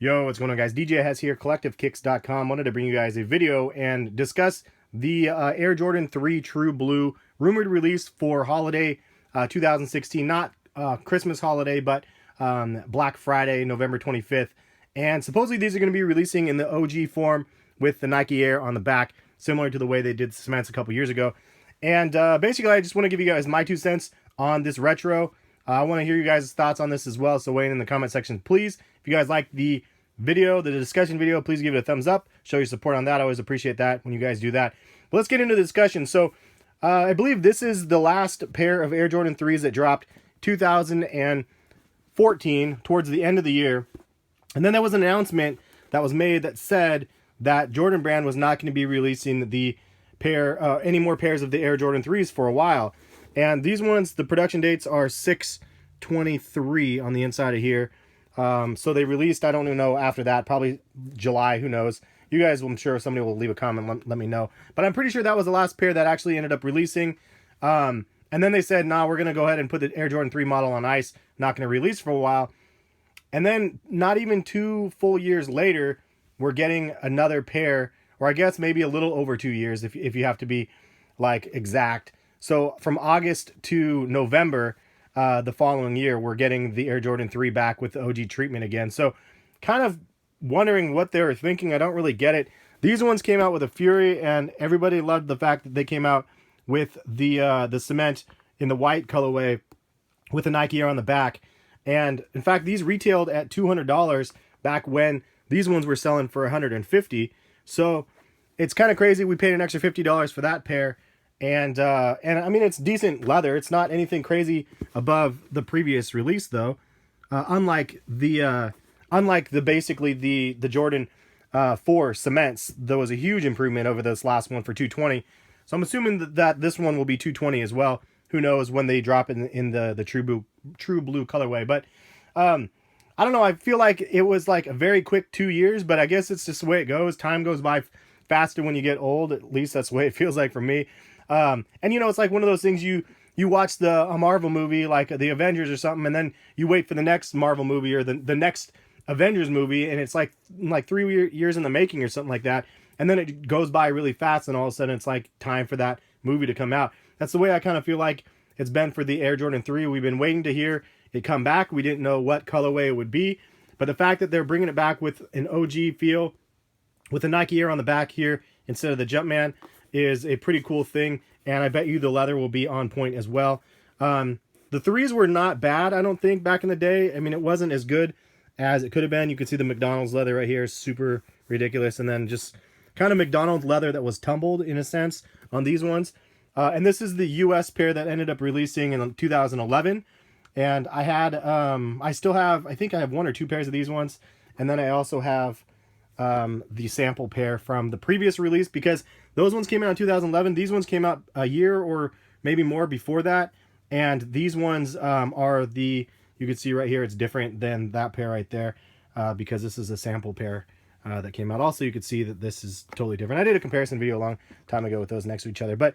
Yo, what's going on, guys? DJ Hess here, collectivekicks.com. Wanted to bring you guys a video and discuss the Air Jordan 3 True Blue rumored release for holiday 2016. Not Christmas holiday, but Black Friday, November 25th. And supposedly these are going to be releasing in the OG form with the Nike Air on the back, similar to the way they did the cements a couple years ago. And basically, I just want to give you guys my 2 cents on this retro. I want to hear you guys' thoughts on this as well, so weigh in the comment section, please. If you guys like the video, the discussion video, please give it a thumbs up. Show your support on that. I always appreciate that when you guys do that. But let's get into the discussion. So I believe this is the last pair of Air Jordan 3s that dropped 2014, towards the end of the year. And then there was an announcement that was made that said that Jordan Brand was not going to be releasing the pair, any more pairs of the Air Jordan 3s for a while. And these ones, the production dates are 6/23 on the inside of here. So they released, I don't even know after that, probably July, who knows. You guys, I'm sure somebody will leave a comment, let me know. But I'm pretty sure that was the last pair that actually ended up releasing. And then they said, nah, we're going to go ahead and put the Air Jordan 3 model on ice, not going to release for a while. And then not even 2 full years later, we're getting another pair, or I guess maybe a little over 2 years if you have to be like exact. So from August to November, the following year, we're getting the Air Jordan 3 back with the OG treatment again. So kind of wondering what they were thinking. I don't really get it. These ones came out with a fury, and everybody loved the fact that they came out with the cement in the white colorway with the Nike Air on the back. And in fact, these retailed at $200 back when these ones were selling for $150. So it's kind of crazy. We paid an extra $50 for that pair. And I mean, it's decent leather. It's not anything crazy above the previous release, though. Unlike the basically the Jordan 4 cements, there was a huge improvement over this last one for 220. So I'm assuming that this one will be 220 as well. Who knows when they drop in the true blue colorway? But I don't know. I feel like it was like a very quick 2 years, but I guess it's just the way it goes. Time goes by faster when you get old. At least that's the way it feels like for me. And you know, it's like one of those things you watch a Marvel movie like the Avengers or something, and then you wait for the next Marvel movie or the next Avengers movie, and it's like 3 years in the making or something like that, and then it goes by really fast, and all of a sudden it's like time for that movie to come out. That's the way I kind of feel like it's been for the Air Jordan 3. We've been waiting to hear it come back. We didn't know what colorway it would be, but the fact that they're bringing it back with an OG feel, with the Nike Air on the back here instead of the Jumpman, is a pretty cool thing, and I bet you the leather will be on point as well. The 3s were not bad, I don't think, back in the day. I mean, it wasn't as good as it could have been. You can see the McDonald's leather right here, super ridiculous, and then just kind of McDonald's leather that was tumbled in a sense on these ones. And this is the US pair that ended up releasing in 2011, and I still have, I think I have 1 or 2 pairs of these ones, and then I also have the sample pair from the previous release, because those ones came out in 2011. These ones came out a year or maybe more before that, and these ones are you can see right here, it's different than that pair right there, because this is a sample pair that came out. Also, you could see that this is totally different. I did a comparison video a long time ago with those next to each other. But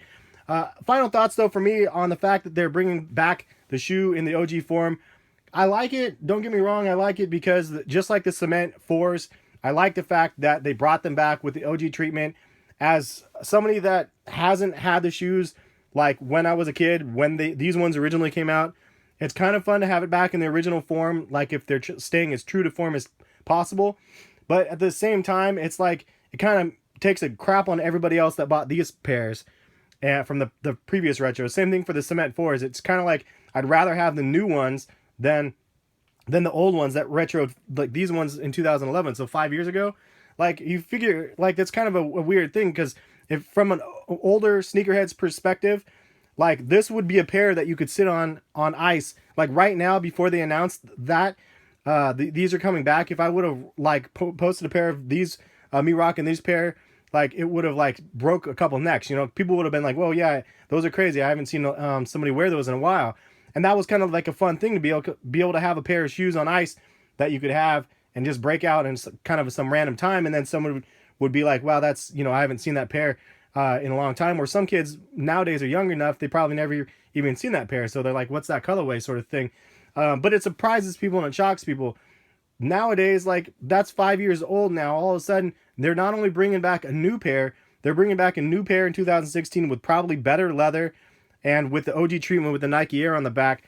final thoughts, though, for me on the fact that they're bringing back the shoe in the OG form. I like it. Don't get me wrong. I like it because just like the cement 4s, I like the fact that they brought them back with the OG treatment. As somebody that hasn't had the shoes like when I was a kid, when these ones originally came out, it's kind of fun to have it back in the original form, like if they're staying as true to form as possible. But at the same time, it's like it kind of takes a crap on everybody else that bought these pairs from the previous retro. Same thing for the cement 4s. It's kind of like I'd rather have the new ones than the old ones that retroed, like these ones in 2011, so 5 years ago. Like, you figure, like, that's kind of a weird thing, because if from an older sneakerhead's perspective, like, this would be a pair that you could sit on ice. Like, right now, before they announced that these are coming back, if I would have, like, posted a pair of these, me rocking these pair, like, it would have, like, broke a couple necks. You know, people would have been like, well, yeah, those are crazy. I haven't seen somebody wear those in a while. And that was kind of like a fun thing to be able to have a pair of shoes on ice that you could have and just break out in kind of some random time, and then someone would be like, wow, that's, you know, I haven't seen that pair in a long time. Or some kids nowadays are young enough, they probably never even seen that pair, so they're like, what's that colorway, sort of thing. But it surprises people and it shocks people. nowadays, like, that's 5 years old now. All of a sudden, they're not only bringing back a new pair, they're bringing back a new pair in 2016 with probably better leather and with the OG treatment with the Nike Air on the back.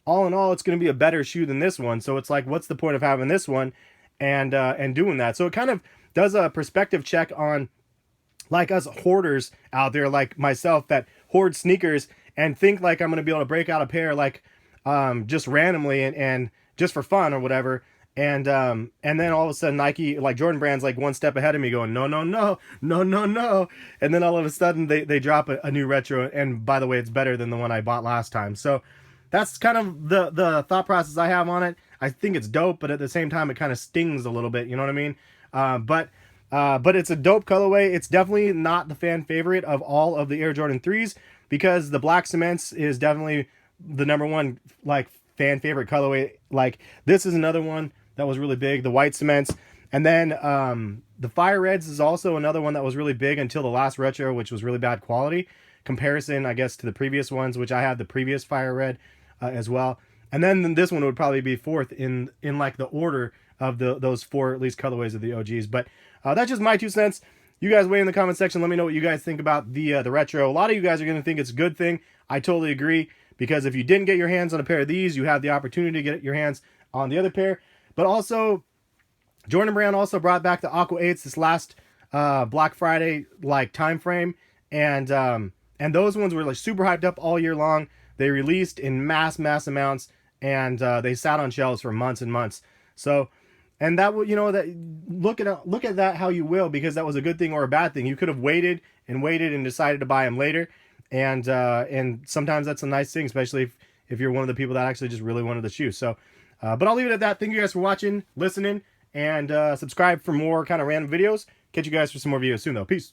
All in all, it's going to be a better shoe than this one. So it's like, what's the point of having this one and doing that? So it kind of does a perspective check on, like, us hoarders out there, like myself, that hoard sneakers and think like I'm going to be able to break out a pair, like, just randomly and just for fun or whatever. And then all of a sudden Nike, like Jordan Brand's like one step ahead of me going, no, no, no, no, no, no. And then all of a sudden they drop a new retro. And by the way, it's better than the one I bought last time. So that's kind of the thought process I have on it. I think it's dope, but at the same time, it kind of stings a little bit. You know what I mean? But it's a dope colorway. It's definitely not the fan favorite of all of the Air Jordan 3s because the black cements is definitely the number one, like, fan favorite colorway. Like, this is another one that was really big, the white cements. And then the fire reds is also another one that was really big until the last retro, which was really bad quality comparison, I guess, to the previous ones, which I have the previous fire red as well. And then this one would probably be fourth in like the order of those four at least colorways of the OGs. But that's just my 2 cents. You guys weigh in the comment section. Let me know what you guys think about the retro. A lot of you guys are going to think it's a good thing. I totally agree, because if you didn't get your hands on a pair of these, you have the opportunity to get your hands on the other pair. But also, Jordan Brand also brought back the Aqua 8s this last Black Friday like time frame, and those ones were like super hyped up all year long. They released in mass amounts, and they sat on shelves for months and months. So, and that would, you know, that look at that how you will, because that was a good thing or a bad thing. You could have waited and decided to buy them later, and sometimes that's a nice thing, especially if you're one of the people that actually just really wanted the shoe. So, but I'll leave it at that. Thank you guys for watching, listening, and subscribe for more kind of random videos. Catch you guys for some more videos soon, though. Peace.